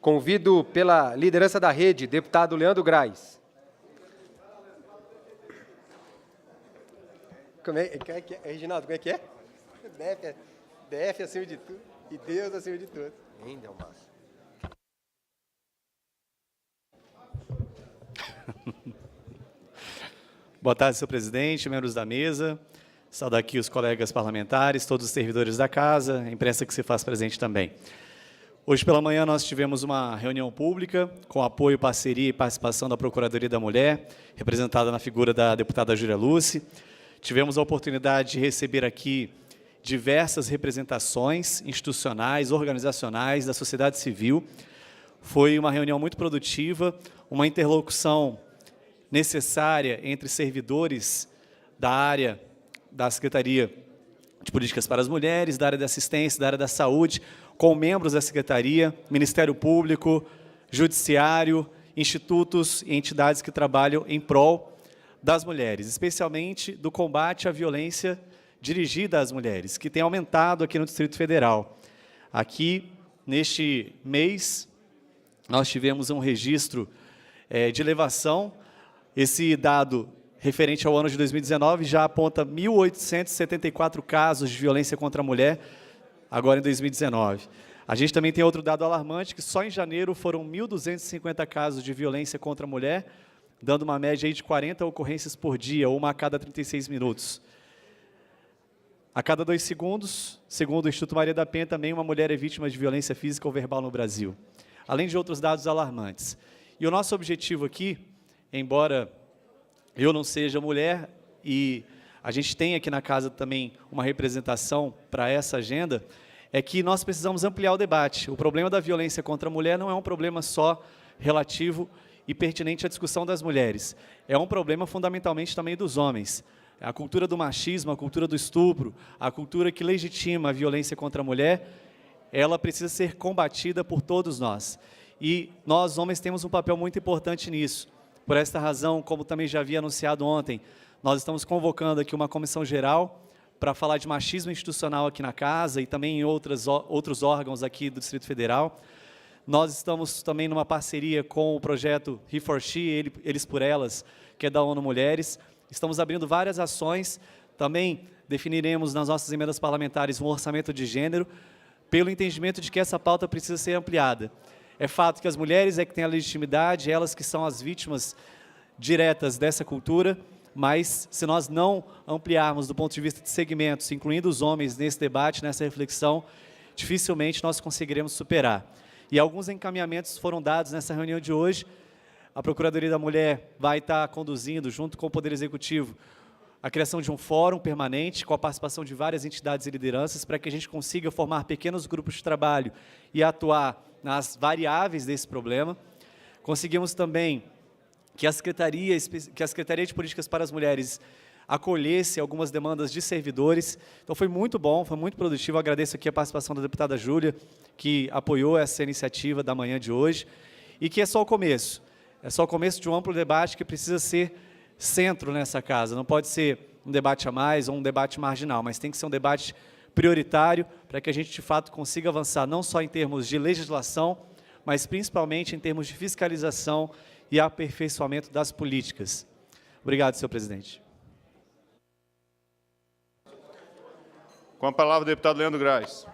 Convido pela liderança da rede, deputado Leandro Grais. Como é que é? Reginaldo, como é que é? DF acima de tudo e Deus acima de tudo. Hein, Delmar? Boa tarde, senhor presidente, membros da mesa. Saudar aqui os colegas parlamentares, todos os servidores da casa, a imprensa que se faz presente também. Hoje pela manhã nós tivemos uma reunião pública com apoio, parceria e participação da Procuradoria da Mulher, representada na figura da deputada Júlia Luce. Tivemos a oportunidade de receber aqui diversas representações institucionais, organizacionais, da sociedade civil. Foi uma reunião muito produtiva, uma interlocução necessária entre servidores da área da Secretaria de Políticas para as Mulheres, da área da assistência, da área da saúde, com membros da Secretaria, Ministério Público, Judiciário, institutos e entidades que trabalham em prol das mulheres, especialmente do combate à violência dirigida às mulheres, que tem aumentado aqui no Distrito Federal. Aqui, neste mês, nós tivemos um registro de elevação. Esse dado referente ao ano de 2019 já aponta 1.874 casos de violência contra a mulher, agora em 2019. A gente também tem outro dado alarmante, que só em janeiro foram 1.250 casos de violência contra a mulher, dando uma média aí de 40 ocorrências por dia, uma a cada 36 minutos. A cada 2 segundos, segundo o Instituto Maria da Penha, também uma mulher é vítima de violência física ou verbal no Brasil, além de outros dados alarmantes. E o nosso objetivo aqui, embora eu não seja mulher e a gente tem aqui na casa também uma representação para essa agenda, é que nós precisamos ampliar o debate. O problema da violência contra a mulher não é um problema só relativo e pertinente à discussão das mulheres. É um problema fundamentalmente também dos homens. A cultura do machismo, a cultura do estupro, a cultura que legitima a violência contra a mulher, ela precisa ser combatida por todos nós. E nós, homens, temos um papel muito importante nisso. Por esta razão, como também já havia anunciado ontem, nós estamos convocando aqui uma comissão geral para falar de machismo institucional aqui na casa e também em outros órgãos aqui do Distrito Federal. Nós estamos também numa parceria com o projeto He4She, Eles por Elas, que é da ONU Mulheres. Estamos abrindo várias ações, também definiremos nas nossas emendas parlamentares um orçamento de gênero, pelo entendimento de que essa pauta precisa ser ampliada. É fato que as mulheres é que têm a legitimidade, elas que são as vítimas diretas dessa cultura, mas se nós não ampliarmos do ponto de vista de segmentos, incluindo os homens nesse debate, nessa reflexão, dificilmente nós conseguiremos superar. E alguns encaminhamentos foram dados nessa reunião de hoje. A Procuradoria da Mulher vai estar conduzindo, junto com o Poder Executivo, a criação de um fórum permanente, com a participação de várias entidades e lideranças, para que a gente consiga formar pequenos grupos de trabalho e atuar nas variáveis desse problema. Conseguimos também que a Secretaria de Políticas para as Mulheres acolhesse algumas demandas de servidores. Então foi muito bom, foi muito produtivo. Agradeço aqui a participação da deputada Júlia, que apoiou essa iniciativa da manhã de hoje, e que é só o começo. É só o começo de um amplo debate que precisa ser centro nessa casa. Não pode ser um debate a mais ou um debate marginal, mas tem que ser um debate prioritário para que a gente, de fato, consiga avançar não só em termos de legislação, mas principalmente em termos de fiscalização e aperfeiçoamento das políticas. Obrigado, senhor presidente. Com a palavra, o deputado Leandro Grais.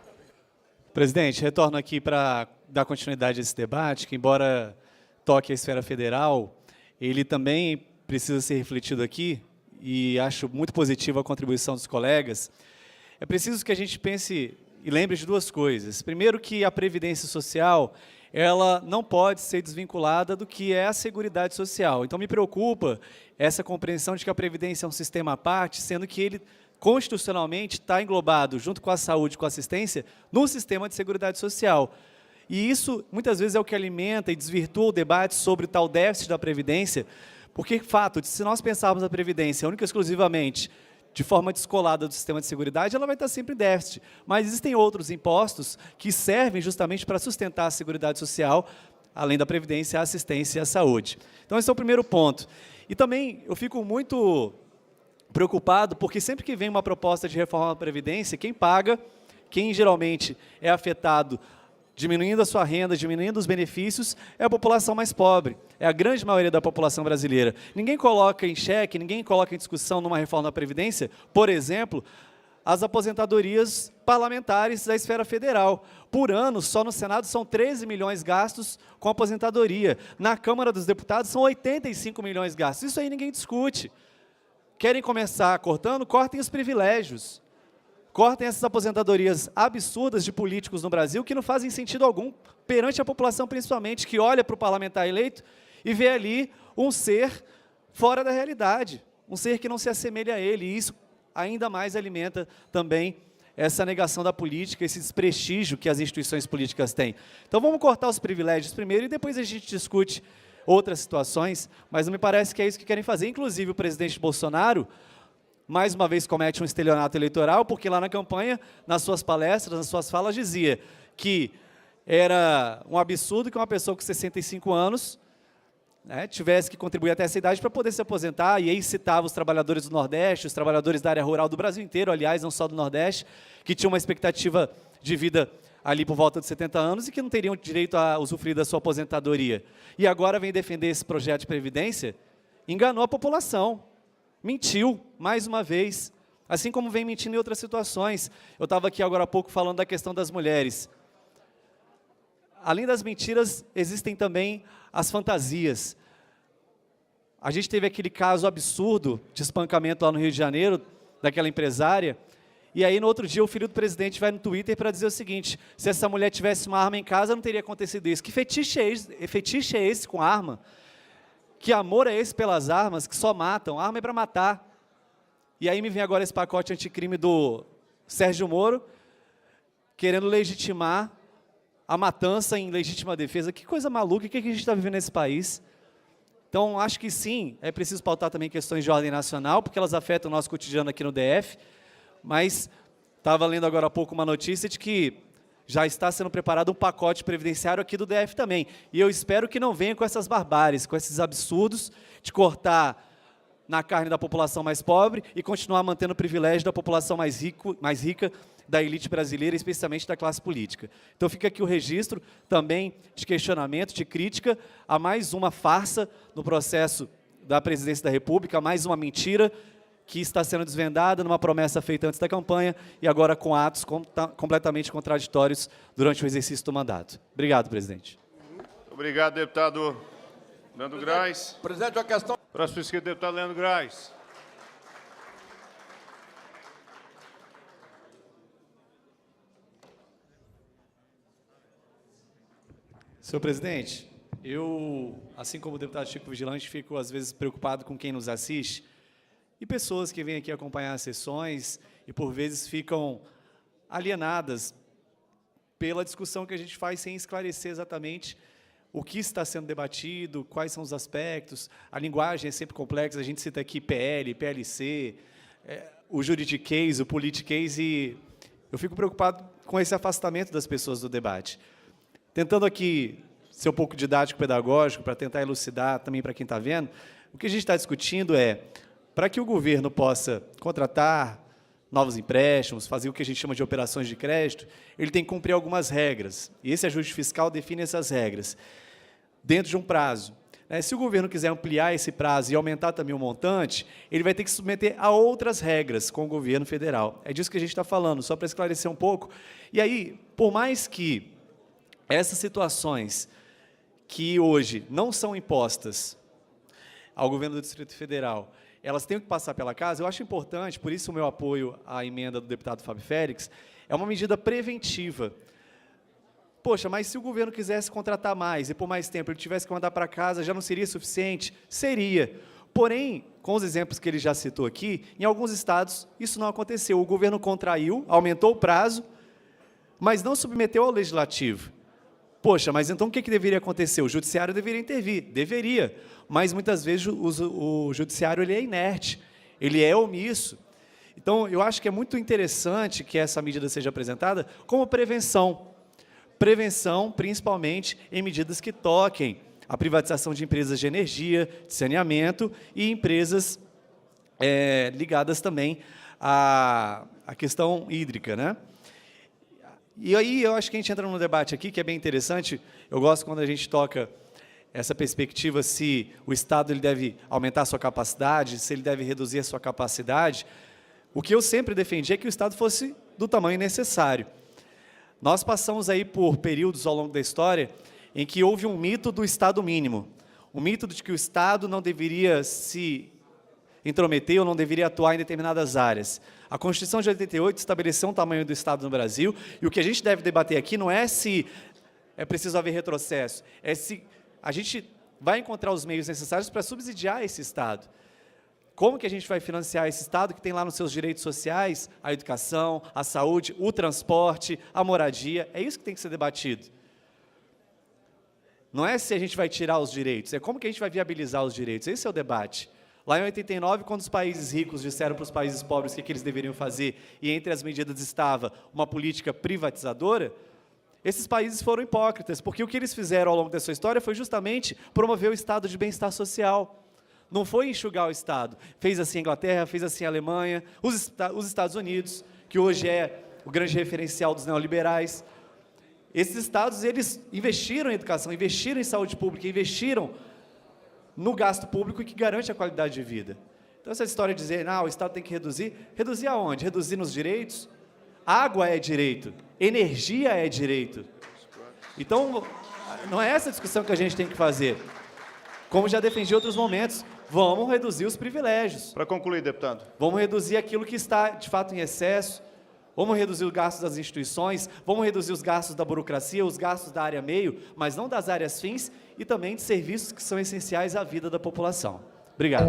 Presidente, retorno aqui para dar continuidade a esse debate, que, embora toque a esfera federal, ele também precisa ser refletido aqui, e acho muito positiva a contribuição dos colegas. É preciso que a gente pense e lembre de duas coisas. Primeiro, que a Previdência Social, ela não pode ser desvinculada do que é a Seguridade Social. Então, me preocupa essa compreensão de que a Previdência é um sistema à parte, sendo que ele, constitucionalmente, está englobado, junto com a saúde e com a assistência, no sistema de Seguridade Social. E isso, muitas vezes, é o que alimenta e desvirtua o debate sobre o tal déficit da Previdência, porque, fato, se nós pensarmos a Previdência única e exclusivamente de forma descolada do sistema de seguridade, ela vai estar sempre em déficit. Mas existem outros impostos que servem justamente para sustentar a Seguridade Social, além da Previdência, a assistência e a saúde. Então, esse é o primeiro ponto. E também eu fico muito preocupado, porque sempre que vem uma proposta de reforma da Previdência, quem paga, quem geralmente é afetado diminuindo a sua renda, diminuindo os benefícios, é a população mais pobre, é a grande maioria da população brasileira. Ninguém coloca em xeque, ninguém coloca em discussão numa reforma da Previdência, por exemplo, as aposentadorias parlamentares da esfera federal. Por ano, só no Senado são 13 milhões gastos com aposentadoria. Na Câmara dos Deputados são 85 milhões gastos. Isso aí ninguém discute. Querem começar cortando? Cortem os privilégios. Cortem essas aposentadorias absurdas de políticos no Brasil que não fazem sentido algum perante a população, principalmente, que olha para o parlamentar eleito e vê ali um ser fora da realidade, um ser que não se assemelha a ele, e isso ainda mais alimenta também essa negação da política, esse desprestígio que as instituições políticas têm. Então vamos cortar os privilégios primeiro e depois a gente discute outras situações, mas não me parece que é isso que querem fazer. Inclusive o presidente Bolsonaro, mais uma vez, comete um estelionato eleitoral, porque lá na campanha, nas suas palestras, nas suas falas, dizia que era um absurdo que uma pessoa com 65 anos tivesse que contribuir até essa idade para poder se aposentar, e aí citava os trabalhadores do Nordeste, os trabalhadores da área rural do Brasil inteiro, aliás, não só do Nordeste, que tinham uma expectativa de vida ali por volta de 70 anos e que não teriam direito a usufruir da sua aposentadoria. E agora vem defender esse projeto de previdência, enganou a população. Mentiu, mais uma vez, assim como vem mentindo em outras situações. Eu estava aqui agora há pouco falando da questão das mulheres. Além das mentiras, existem também as fantasias. A gente teve aquele caso absurdo de espancamento lá no Rio de Janeiro, daquela empresária, e aí no outro dia o filho do presidente vai no Twitter para dizer o seguinte: se essa mulher tivesse uma arma em casa, não teria acontecido isso. Que fetiche é esse com arma? Que amor é esse pelas armas, que só matam? Arma é para matar. E aí me vem agora esse pacote anticrime do Sérgio Moro, querendo legitimar a matança em legítima defesa. Que coisa maluca, o que a gente está vivendo nesse país? Então, acho que sim, é preciso pautar também questões de ordem nacional, porque elas afetam o nosso cotidiano aqui no DF, mas estava lendo agora há pouco uma notícia de que já está sendo preparado um pacote previdenciário aqui do DF também. E eu espero que não venha com essas barbáries, com esses absurdos de cortar na carne da população mais pobre e continuar mantendo o privilégio da população mais rica, da elite brasileira, especialmente da classe política. Então fica aqui o registro também de questionamento, de crítica a mais uma farsa no processo da presidência da República, mais uma mentira que está sendo desvendada numa promessa feita antes da campanha e agora com atos completamente contraditórios durante o exercício do mandato. Obrigado, presidente. Obrigado, deputado Leandro Grais. Presidente, uma questão. Próximo inscrito, deputado Leandro Grais. Senhor presidente, eu, assim como o deputado Chico Vigilante, fico às vezes preocupado com quem nos assiste e pessoas que vêm aqui acompanhar as sessões e por vezes ficam alienadas pela discussão que a gente faz sem esclarecer exatamente o que está sendo debatido, quais são os aspectos. A linguagem é sempre complexa, a gente cita aqui PL, PLC, o juridiquês, o politiquês, e eu fico preocupado com esse afastamento das pessoas do debate. Tentando aqui ser um pouco didático, pedagógico, para tentar elucidar também para quem está vendo, o que a gente está discutindo é, para que o governo possa contratar novos empréstimos, fazer o que a gente chama de operações de crédito, ele tem que cumprir algumas regras. E esse ajuste fiscal define essas regras, dentro de um prazo. Se o governo quiser ampliar esse prazo e aumentar também o montante, ele vai ter que se submeter a outras regras com o governo federal. É disso que a gente está falando, só para esclarecer um pouco. E aí, por mais que essas situações que hoje não são impostas ao governo do Distrito Federal, elas têm que passar pela casa, eu acho importante, por isso o meu apoio à emenda do deputado Fábio Félix, é uma medida preventiva. Poxa, mas se o governo quisesse contratar mais e por mais tempo ele tivesse que mandar para casa, já não seria suficiente? Seria. Porém, com os exemplos que ele já citou aqui, em alguns estados isso não aconteceu. O governo contraiu, aumentou o prazo, mas não submeteu ao legislativo. Poxa, mas então o que deveria acontecer? O judiciário deveria intervir? Deveria, mas muitas vezes o judiciário ele é inerte, ele é omisso. Então, eu acho que é muito interessante que essa medida seja apresentada como prevenção. Prevenção, principalmente, em medidas que toquem a privatização de empresas de energia, de saneamento e empresas ligadas também à questão hídrica, né? E aí eu acho que a gente entra num debate aqui que é bem interessante. Eu gosto quando a gente toca essa perspectiva se o Estado ele deve aumentar a sua capacidade, se ele deve reduzir a sua capacidade. O que eu sempre defendi é que o Estado fosse do tamanho necessário. Nós passamos aí por períodos ao longo da história em que houve um mito do Estado mínimo. O mito de que o Estado não deveria se intrometer ou não deveria atuar em determinadas áreas. A Constituição de 88 estabeleceu um tamanho do Estado no Brasil, e o que a gente deve debater aqui não é se é preciso haver retrocesso, é se a gente vai encontrar os meios necessários para subsidiar esse Estado. Como que a gente vai financiar esse Estado que tem lá nos seus direitos sociais, a educação, a saúde, o transporte, a moradia? É isso que tem que ser debatido. Não é se a gente vai tirar os direitos, é como que a gente vai viabilizar os direitos. Esse é o debate. Lá em 89, quando os países ricos disseram para os países pobres o que eles deveriam fazer, e entre as medidas estava uma política privatizadora, esses países foram hipócritas, porque o que eles fizeram ao longo da sua história foi justamente promover o estado de bem-estar social. Não foi enxugar o Estado. Fez assim a Inglaterra, fez assim a Alemanha, os Estados Unidos, que hoje é o grande referencial dos neoliberais. Esses estados, eles investiram em educação, investiram em saúde pública, investiram no gasto público que garante a qualidade de vida. Então, essa história de dizer, o Estado tem que reduzir aonde? Reduzir nos direitos? Água é direito, energia é direito. Então, não é essa discussão que a gente tem que fazer. Como já defendi em outros momentos, vamos reduzir os privilégios. Para concluir, deputado. Vamos reduzir aquilo que está, de fato, em excesso. Vamos reduzir os gastos das instituições, vamos reduzir os gastos da burocracia, os gastos da área meio, mas não das áreas fins, e também de serviços que são essenciais à vida da população. Obrigado.